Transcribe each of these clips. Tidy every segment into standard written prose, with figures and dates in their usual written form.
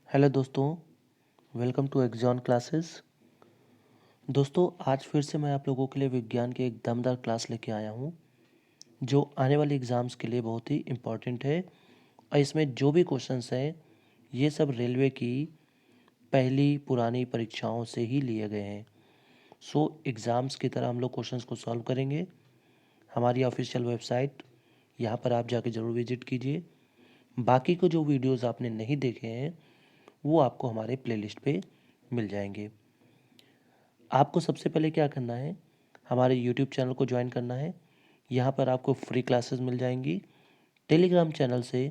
Hello दोस्तों, welcome to axon classes. दोस्तों, आज फिर से मैं आप लोगों के लिए विज्ञान की एक दमदार क्लास लेके आया हूँ जो आने वाले एग्ज़ाम्स के लिए बहुत ही इम्पोर्टेंट है। और इसमें जो भी क्वेश्चंस हैं ये सब रेलवे की पहली पुरानी परीक्षाओं से ही लिए गए हैं। सो एग्ज़ाम्स की तरह हम लोग क्वेश्चंस को सॉल्व करेंगे। हमारी ऑफिशियल वेबसाइट यहाँ पर आप जाके ज़रूर विजिट कीजिए। बाकी को जो वीडियोज़ आपने नहीं देखे हैं वो आपको हमारे प्लेलिस्ट पे मिल जाएंगे। आपको सबसे पहले क्या करना है, हमारे यूट्यूब चैनल को ज्वाइन करना है। यहाँ पर आपको फ्री क्लासेस मिल जाएंगी। टेलीग्राम चैनल से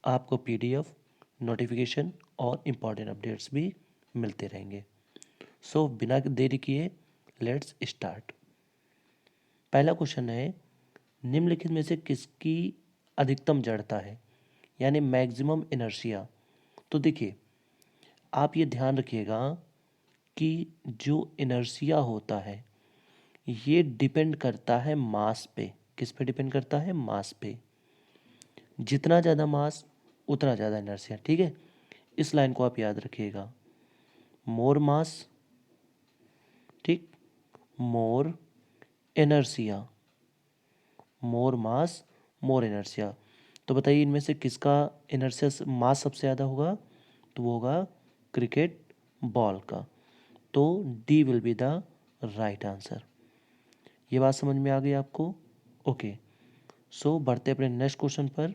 आपको पीडीएफ, नोटिफिकेशन और इम्पॉर्टेंट अपडेट्स भी मिलते रहेंगे। सो बिना देरी किए लेट्स स्टार्ट। पहला क्वेश्चन है, निम्नलिखित में से किसकी अधिकतम जड़ता है, यानी मैक्सिमम इनर्शिया। तो देखिए, आप ये ध्यान रखिएगा कि जो इनर्शिया होता है ये डिपेंड करता है मास पे। किस पे डिपेंड करता है? मास पे। जितना ज़्यादा मास उतना ज़्यादा इनर्शिया। ठीक है, इस लाइन को आप याद रखिएगा। मोर मास, ठीक, मोर इनर्शिया। मोर मास मोर इनर्शिया। तो बताइए इनमें से किसका इनर्शिया मास सबसे ज़्यादा होगा? तो वो होगा क्रिकेट बॉल का। तो D will be the right answer. ये बात समझ में आ गई आपको? ओके, सो बढ़ते अपने नेक्स्ट क्वेश्चन पर।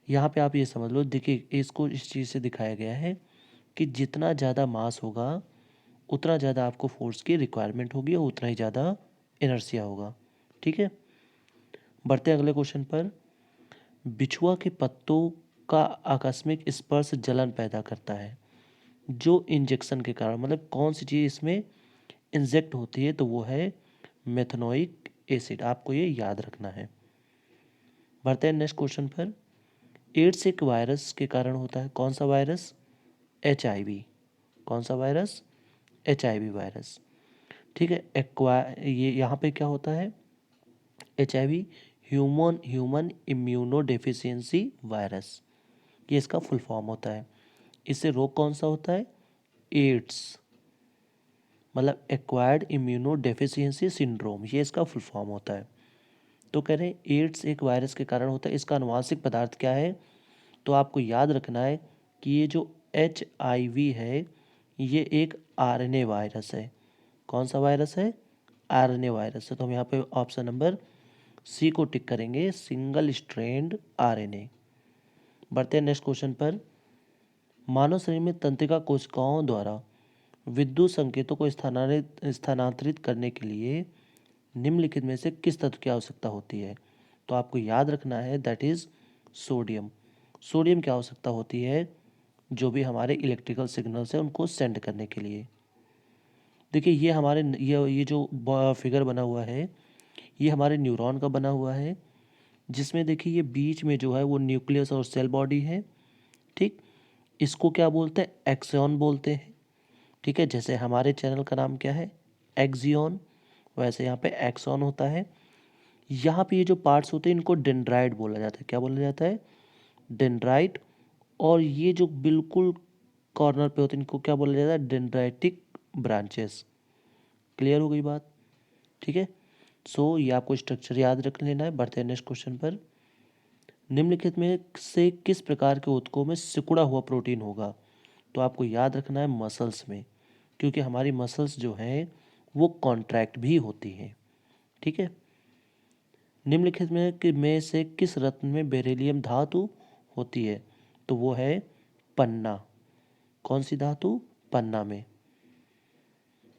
यहाँ पे आप ये समझ लो, देखिए इसको इस चीज़ से दिखाया गया है कि जितना ज़्यादा मास होगा उतना ज़्यादा आपको फोर्स की रिक्वायरमेंट होगी और उतना ही ज़्यादा इनर्शिया होगा। ठीक है, बढ़ते अगले क्वेश्चन पर। बिछुआ के पत्तों का आकस्मिक स्पर्श जलन पैदा करता है जो इंजेक्शन के कारण, मतलब कौन सी चीज़ इसमें इंजेक्ट होती है? तो वो है मेथनोइक एसिड। आपको ये याद रखना है। बढ़ते हैं नेक्स्ट क्वेश्चन पर। एड्स एक वायरस के कारण होता है। कौन सा वायरस? HIV। कौन सा वायरस? HIV virus. ठीक है, ये यहाँ पे क्या होता है? HIV human human immuno deficiency virus, ये इसका फुल फॉर्म होता है। इससे रोग कौन सा होता है? एड्स, मतलब एक्वायर्ड इम्यूनो डेफिशिएंसी सिंड्रोम, ये इसका फुल फॉर्म होता है। तो कह रहे हैं एड्स एक वायरस के कारण होता है। इसका आनुवांशिक पदार्थ क्या है? तो आपको याद रखना है कि ये जो HIV है ये एक RNA वायरस है। कौन सा वायरस है? RNA वायरस है। तो हम यहाँ पे ऑप्शन नंबर सी को टिक करेंगे, सिंगल स्ट्रैंड RNA। बढ़ते हैं नेक्स्ट क्वेश्चन पर। मानव शरीर में तंत्रिका कोशिकाओं द्वारा विद्युत संकेतों को स्थानांतरित करने के लिए निम्नलिखित में से किस तत्व की आवश्यकता होती है? तो आपको याद रखना है दैट इज सोडियम। सोडियम की आवश्यकता होती है जो भी हमारे इलेक्ट्रिकल सिग्नल्स हैं उनको सेंड करने के लिए। देखिए ये हमारे ये जो फिगर बना हुआ है ये हमारे न्यूरॉन का बना हुआ है, जिसमें देखिए ये बीच में जो है वो न्यूक्लियस और सेल बॉडी है। ठीक, इसको क्या बोलते हैं? एक्सॉन बोलते हैं। ठीक है, जैसे हमारे चैनल का नाम क्या है? एक्सियन, वैसे यहाँ पे एक्सॉन होता है। यहाँ पे ये जो पार्ट्स होते हैं इनको डेंड्राइट बोला जाता है। क्या बोला जाता है? डेंड्राइट। और ये जो बिल्कुल कॉर्नर पे होते हैं इनको क्या बोला जाता है? Dendritic branches. क्लियर हो गई बात? ठीक है, सो ये आपको स्ट्रक्चर याद रख लेना है। बढ़ते हैं नेक्स्ट क्वेश्चन पर। निम्नलिखित में से किस प्रकार के ऊतकों में सिकुड़ा हुआ प्रोटीन होगा? तो आपको याद रखना है मसल्स में, क्योंकि हमारी मसल्स जो हैं वो कॉन्ट्रैक्ट भी होती हैं। ठीक है, निम्नलिखित में से किस रत्न में बेरिलियम धातु होती है? तो वो है पन्ना। कौन सी धातु? पन्ना में।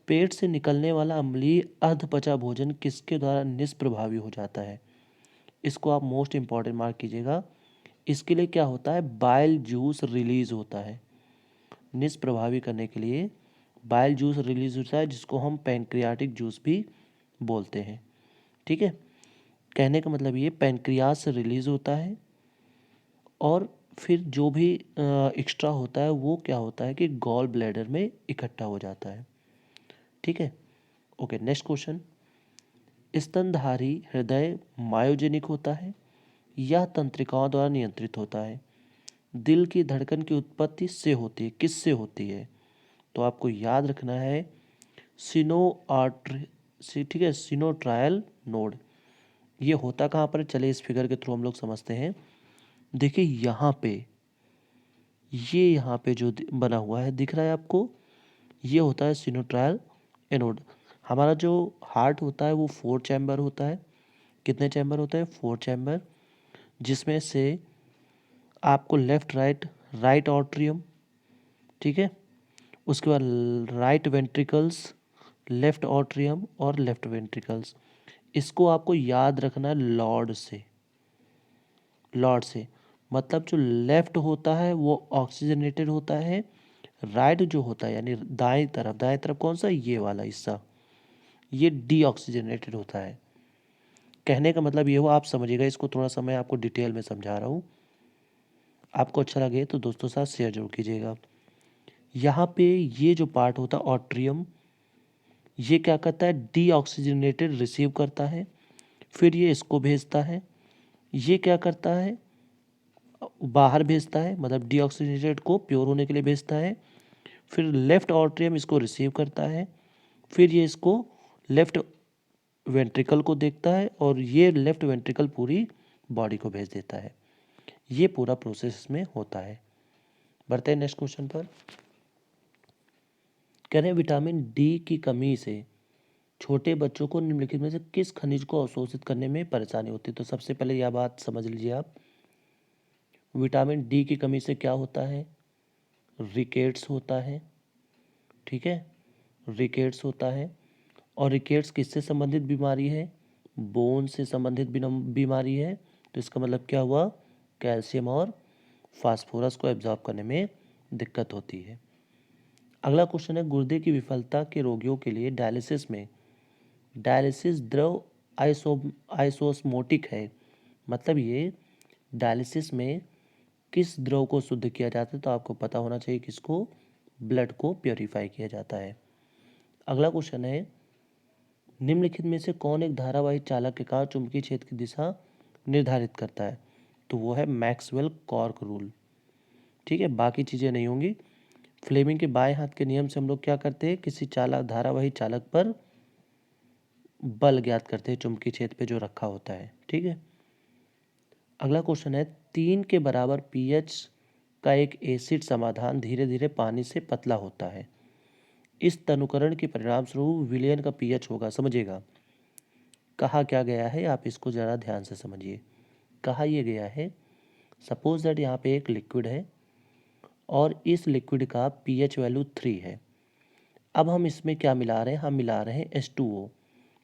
पेट से निकलने वाला अम्लीय अर्धपचा भोजन किसके द्वारा निष्प्रभावी हो जाता है? इसको आप मोस्ट इंपॉर्टेंट मार्क कीजिएगा। इसके लिए क्या होता है? बाइल जूस रिलीज होता है। निष्प्रभावी करने के लिए बाइल जूस रिलीज होता है, जिसको हम पैंक्रियाटिक जूस भी बोलते हैं। ठीक है, कहने का मतलब ये पैंक्रियाज से रिलीज होता है और फिर जो भी एक्स्ट्रा होता है वो क्या होता है कि गॉल ब्लैडर में इकट्ठा हो जाता है। ठीक है, ओके, नेक्स्ट क्वेश्चन। स्तनधारी हृदय मायोजेनिक होता है या तंत्रिकाओं द्वारा नियंत्रित होता है? दिल की धड़कन की उत्पत्ति से होती है, किससे होती है? तो आपको याद रखना है सिनो आर्टरी, ठीक है, सिनोट्रायल नोड। ये होता कहाँ पर है? चलिए इस फिगर के थ्रू हम लोग समझते हैं। देखिए यहाँ पे, ये यहाँ पे जो बना हुआ है दिख रहा है आपको, ये होता है सिनोट्रायल एनोड। हमारा जो हार्ट होता है वो 4 चैम्बर होता है। कितने चैम्बर होते हैं? 4 चैम्बर, जिसमें से आपको लेफ्ट राइट, राइट ऑट्रियम, ठीक है, उसके बाद राइट वेंट्रिकल्स, लेफ्ट ऑट्रियम और लेफ्ट वेंट्रिकल्स। इसको आपको याद रखना है लॉर्ड से। लॉर्ड से मतलब जो लेफ्ट होता है वो ऑक्सीजनेटेड होता है, राइट जो होता है यानी दाएं तरफ, दाएं तरफ कौन सा? ये वाला हिस्सा, ये डीऑक्सीजनेटेड होता है। कहने का मतलब ये हुआ, आप समझिएगा इसको, थोड़ा सा मैं आपको डिटेल में समझा रहा हूँ। आपको अच्छा लगे तो दोस्तों के साथ शेयर जरूर कीजिएगा। यहाँ पे ये जो पार्ट होता है ऑट्रियम, ये क्या करता है? डीऑक्सीजनेटेड रिसीव करता है, फिर ये इसको भेजता है। ये क्या करता है? बाहर भेजता है, मतलब डीऑक्सीजनेटेड को प्योर होने के लिए भेजता है। फिर लेफ्ट ऑट्रियम इसको रिसीव करता है, फिर ये इसको लेफ्ट वेंट्रिकल को देखता है और ये लेफ्ट वेंट्रिकल पूरी बॉडी को भेज देता है। ये पूरा प्रोसेस में होता है। बढ़ते हैं नेक्स्ट क्वेश्चन पर। कह रहे हैं विटामिन डी की कमी से छोटे बच्चों को निम्नलिखित में से किस खनिज को अवशोषित करने में परेशानी होती है? तो सबसे पहले यह बात समझ लीजिए आप, विटामिन डी की कमी से क्या होता है? रिकेट्स होता है, ठीक है, रिकेट्स होता है। और रिकेट्स किससे संबंधित बीमारी है? बोन से संबंधित बीमारी है। तो इसका मतलब क्या हुआ? कैल्शियम और फास्फोरस को एब्जॉर्ब करने में दिक्कत होती है। अगला क्वेश्चन है, गुर्दे की विफलता के रोगियों के लिए डायलिसिस में डायलिसिस द्रव आइसोस्मोटिक है। मतलब ये डायलिसिस में किस द्रव को शुद्ध किया जाता है? तो आपको पता होना चाहिए किसको? ब्लड को प्योरीफाई किया जाता है। अगला क्वेश्चन है, निम्नलिखित में से कौन एक धारावाही चालक के कारण चुंबकीय क्षेत्र की दिशा निर्धारित करता है? तो वो है मैक्सवेल कॉर्क रूल, ठीक है, बाकी चीज़ें नहीं होंगी। फ्लेमिंग के बाएं हाथ के नियम से हम लोग क्या करते हैं? किसी चालक, धारावाही चालक पर बल ज्ञात करते हैं चुंबकीय क्षेत्र पे जो रखा होता है, ठीक है। अगला क्वेश्चन है, 3 के बराबर पीएच का एक एसिड समाधान धीरे धीरे पानी से पतला होता है। इस तनुकरण के परिणाम स्वरूप विलयन का पीएच होगा। समझिएगा कहा क्या गया है, आप इसको ज़रा ध्यान से समझिए। कहा यह गया है, सपोज दैट यहाँ पे एक लिक्विड है और इस लिक्विड का पीएच वैल्यू 3 है। अब हम इसमें क्या मिला रहे हैं? हम मिला रहे हैं H2O।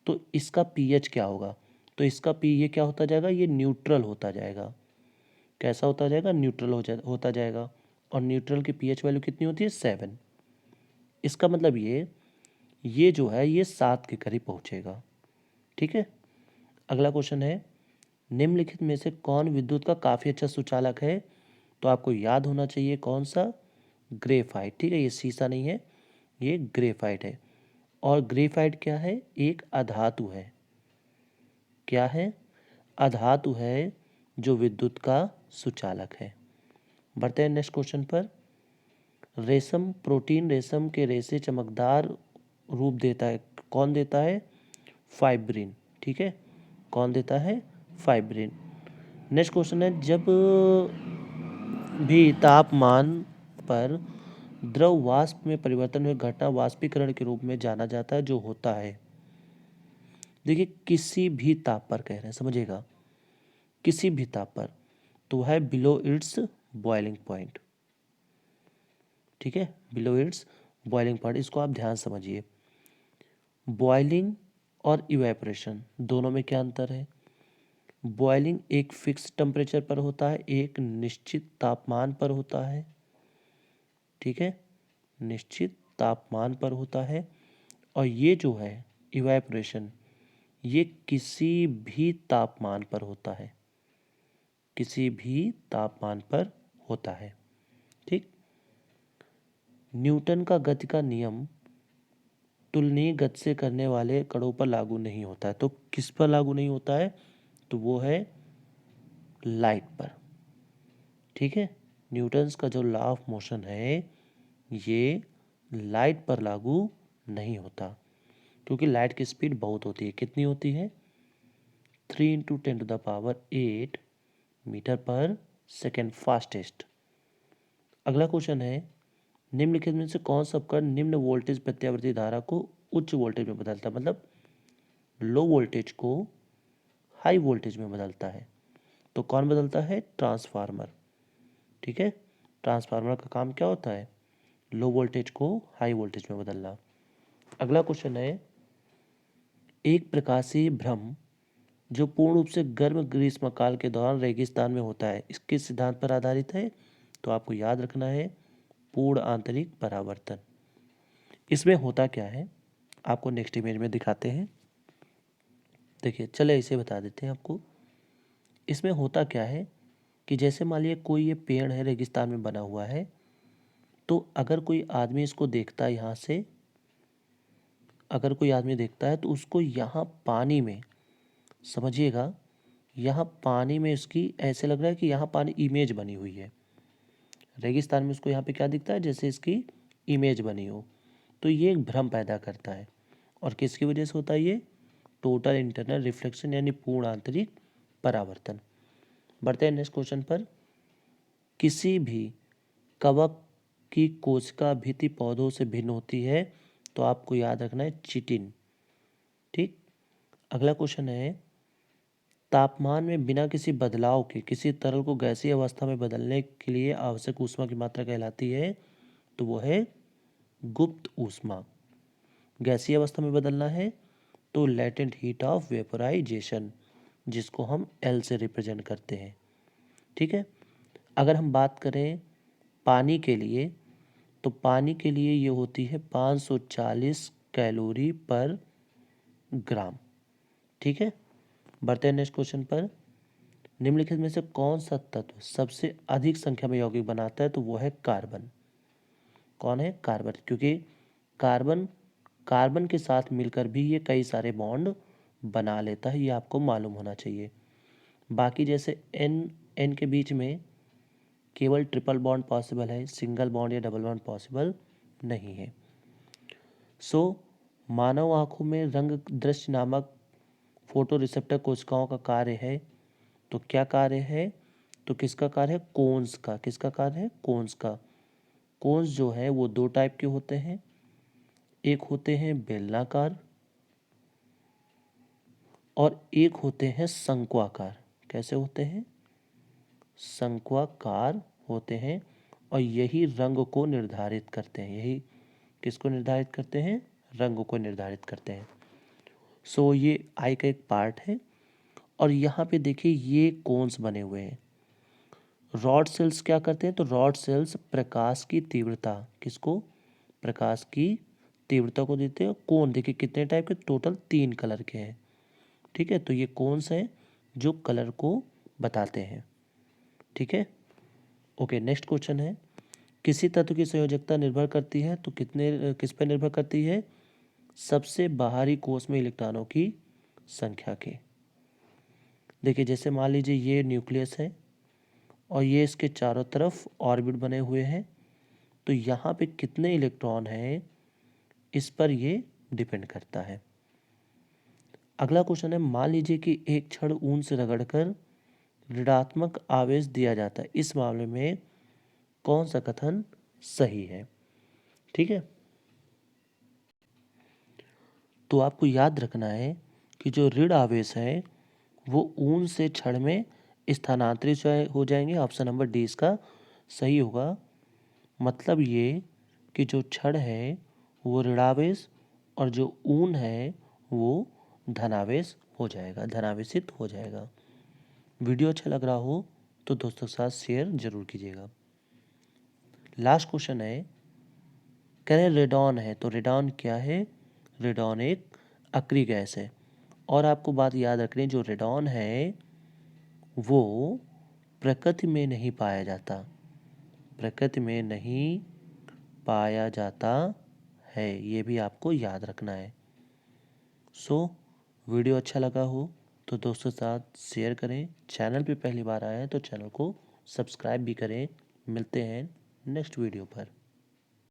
तो इसका पीएच क्या होगा? तो इसका ये क्या होता जाएगा? ये न्यूट्रल होता जाएगा। कैसा होता जाएगा? न्यूट्रल होता जाएगा। और न्यूट्रल की पीएच वैल्यू कितनी होती है? 7। इसका मतलब ये जो है ये 7 के करीब पहुँचेगा, ठीक है। अगला क्वेश्चन है, निम्नलिखित में से कौन विद्युत का काफ़ी अच्छा सुचालक है? तो आपको याद होना चाहिए कौन सा? ग्रेफाइट, ठीक है, ये शीशा नहीं है, ये ग्रेफाइट है। और ग्रेफाइट क्या है? एक अधातु है। क्या है? अधातु है जो विद्युत का सुचालक है। बढ़ते हैं नेक्स्ट क्वेश्चन पर। रेशम प्रोटीन, रेशम के रेशे चमकदार रूप देता है, कौन देता है? फाइब्रिन, ठीक है, कौन देता है? फाइब्रिन। नेक्स्ट क्वेश्चन है, जब भी तापमान पर द्रव वाष्प में परिवर्तन हुए घटना वाष्पीकरण के रूप में जाना जाता है, जो होता है, देखिए किसी भी ताप पर कह रहे हैं, समझिएगा, किसी भी ताप पर, तो है बिलो इट्स बॉइलिंग पॉइंट, ठीक है, बिलो इट्स बॉइलिंग पॉइंट। इसको आप ध्यान समझिए। बॉइलिंग और इवेपोरेशन दोनों में क्या अंतर है? बॉइलिंग एक फिक्स टेम्परेचर पर होता है, एक निश्चित तापमान पर होता है, ठीक है, निश्चित तापमान पर होता है। और ये जो है इवेपोरेशन, ये किसी भी तापमान पर होता है, किसी भी तापमान पर होता है, ठीक। न्यूटन का गति का नियम तुलनीय गति से करने वाले कणों पर लागू नहीं होता है। तो किस पर लागू नहीं होता है? तो वो है लाइट पर, ठीक है, न्यूटन्स का जो लॉ ऑफ मोशन है ये लाइट पर लागू नहीं होता, क्योंकि लाइट की स्पीड बहुत होती है। कितनी होती है? 3 × 10⁸ मीटर पर सेकेंड फास्टेस्ट। अगला क्वेश्चन है, निम्नलिखित में से कौन सा उपकरण निम्न वोल्टेज प्रत्यावर्ती धारा को उच्च वोल्टेज में बदलता है, मतलब लो वोल्टेज को हाई वोल्टेज में बदलता है? तो कौन बदलता है? ट्रांसफार्मर। ठीक है, ट्रांसफार्मर का काम क्या होता है? लो वोल्टेज को हाई वोल्टेज में बदलना। अगला क्वेश्चन है, एक प्रकाशीय भ्रम जो पूर्ण रूप से गर्म ग्रीष्मकाल के दौरान रेगिस्तान में होता है, इसके सिद्धांत पर आधारित है? तो आपको याद रखना है पूर्ण आंतरिक परावर्तन। इसमें होता क्या है आपको नेक्स्ट इमेज में दिखाते हैं। देखिए, चले इसे बता देते हैं आपको। इसमें होता क्या है कि जैसे मान लीजिए कोई ये पेड़ है, रेगिस्तान में बना हुआ है, तो अगर कोई आदमी इसको देखता है यहाँ से, अगर कोई आदमी देखता है तो उसको यहाँ पानी में, समझिएगा, यहाँ पानी में इसकी ऐसे लग रहा है कि यहाँ पानी इमेज बनी हुई है। रेगिस्तान में उसको यहाँ पे क्या दिखता है? जैसे इसकी इमेज बनी हो। तो ये एक भ्रम पैदा करता है। और किसकी वजह से होता है ये? टोटल इंटरनल रिफ्लेक्शन यानी पूर्ण आंतरिक परावर्तन। बढ़ते हैं नेक्स्ट क्वेश्चन पर। किसी भी कवक की कोशिका भित्ति पौधों से भिन्न होती है, तो आपको याद रखना है चिटिन। ठीक। अगला क्वेश्चन है, तापमान में बिना किसी बदलाव के किसी तरल को गैसीय अवस्था में बदलने के लिए आवश्यक ऊष्मा की मात्रा कहलाती है? तो वो है गुप्त ऊष्मा। गैसीय अवस्था में बदलना है तो लेटेंट हीट ऑफ वेपोराइजेशन, जिसको हम एल से रिप्रेजेंट करते हैं। ठीक है। अगर हम बात करें पानी के लिए, तो पानी के लिए ये होती है 540 कैलोरी पर ग्राम। ठीक है। बढ़ते हैं नेक्स्ट क्वेश्चन पर। निम्नलिखित में से कौन सा तत्व सबसे अधिक संख्या में यौगिक बनाता है? तो वो है कार्बन। कौन है? कार्बन। क्योंकि कार्बन कार्बन के साथ मिलकर भी ये कई सारे बॉन्ड बना लेता है, ये आपको मालूम होना चाहिए। बाकी जैसे एन एन के बीच में केवल ट्रिपल बॉन्ड पॉसिबल है, सिंगल बॉन्ड या डबल बॉन्ड पॉसिबल नहीं है। सो मानव आंखों में रंग दृश्य नामक फोटो रिसेप्टर कोशिकाओं का कार्य है। तो क्या कार्य है? तो किसका कार्य है? कोन्स का। किसका कार्य है? कोन्स का। कोन्स जो है वो दो टाइप के होते हैं, एक होते हैं बेलनाकार और एक होते हैं शंक्वाकार। कैसे होते हैं? शंक्वाकार होते हैं और यही रंग को निर्धारित करते हैं। यही किसको निर्धारित करते हैं? रंग को निर्धारित करते हैं। सो ये आई का एक पार्ट है। और यहाँ पे देखिए ये कोन्स बने हुए हैं। रॉड सेल्स क्या करते हैं? तो रॉड सेल्स प्रकाश की तीव्रता, किसको? प्रकाश की तीव्रता को देते हैं। कोन देखिए कितने टाइप के? टोटल 3 कलर के हैं। ठीक है, तो ये कोन्स हैं जो कलर को बताते हैं। ठीक है। ओके, नेक्स्ट क्वेश्चन है, किसी तत्व की संयोजकता निर्भर करती है तो किस पर निर्भर करती है? सबसे बाहरी कोष में इलेक्ट्रॉनों की संख्या के। देखिए जैसे मान लीजिए ये न्यूक्लियस है और ये इसके चारों तरफ ऑर्बिट बने हुए हैं, तो यहाँ पे कितने इलेक्ट्रॉन हैं इस पर ये डिपेंड करता है। अगला क्वेश्चन है, मान लीजिए कि एक छड़ ऊन से रगड़कर ऋणात्मक आवेश दिया जाता है, इस मामले में कौन सा कथन सही है? ठीक है, तो आपको याद रखना है कि जो ऋण आवेश है वो ऊन से छड़ में स्थानांतरित हो जाएंगे। ऑप्शन नंबर डी इसका सही होगा। मतलब ये कि जो छड़ है वो ऋणावेश और जो ऊन है वो धनावेश हो जाएगा, धनावेशित हो जाएगा। वीडियो अच्छा लग रहा हो तो दोस्तों के साथ शेयर जरूर कीजिएगा। लास्ट क्वेश्चन है, कह रहे रेडॉन है, तो रेडॉन क्या है? रेडॉन एक अक्रिय गैस है। और आपको बात याद रखनी, जो रेडॉन है वो प्रकृति में नहीं पाया जाता, प्रकृति में नहीं पाया जाता है, ये भी आपको याद रखना है। वीडियो अच्छा लगा हो तो दोस्तों के साथ शेयर करें। चैनल पे पहली बार आए हैं तो चैनल को सब्सक्राइब भी करें, मिलते हैं नेक्स्ट वीडियो पर।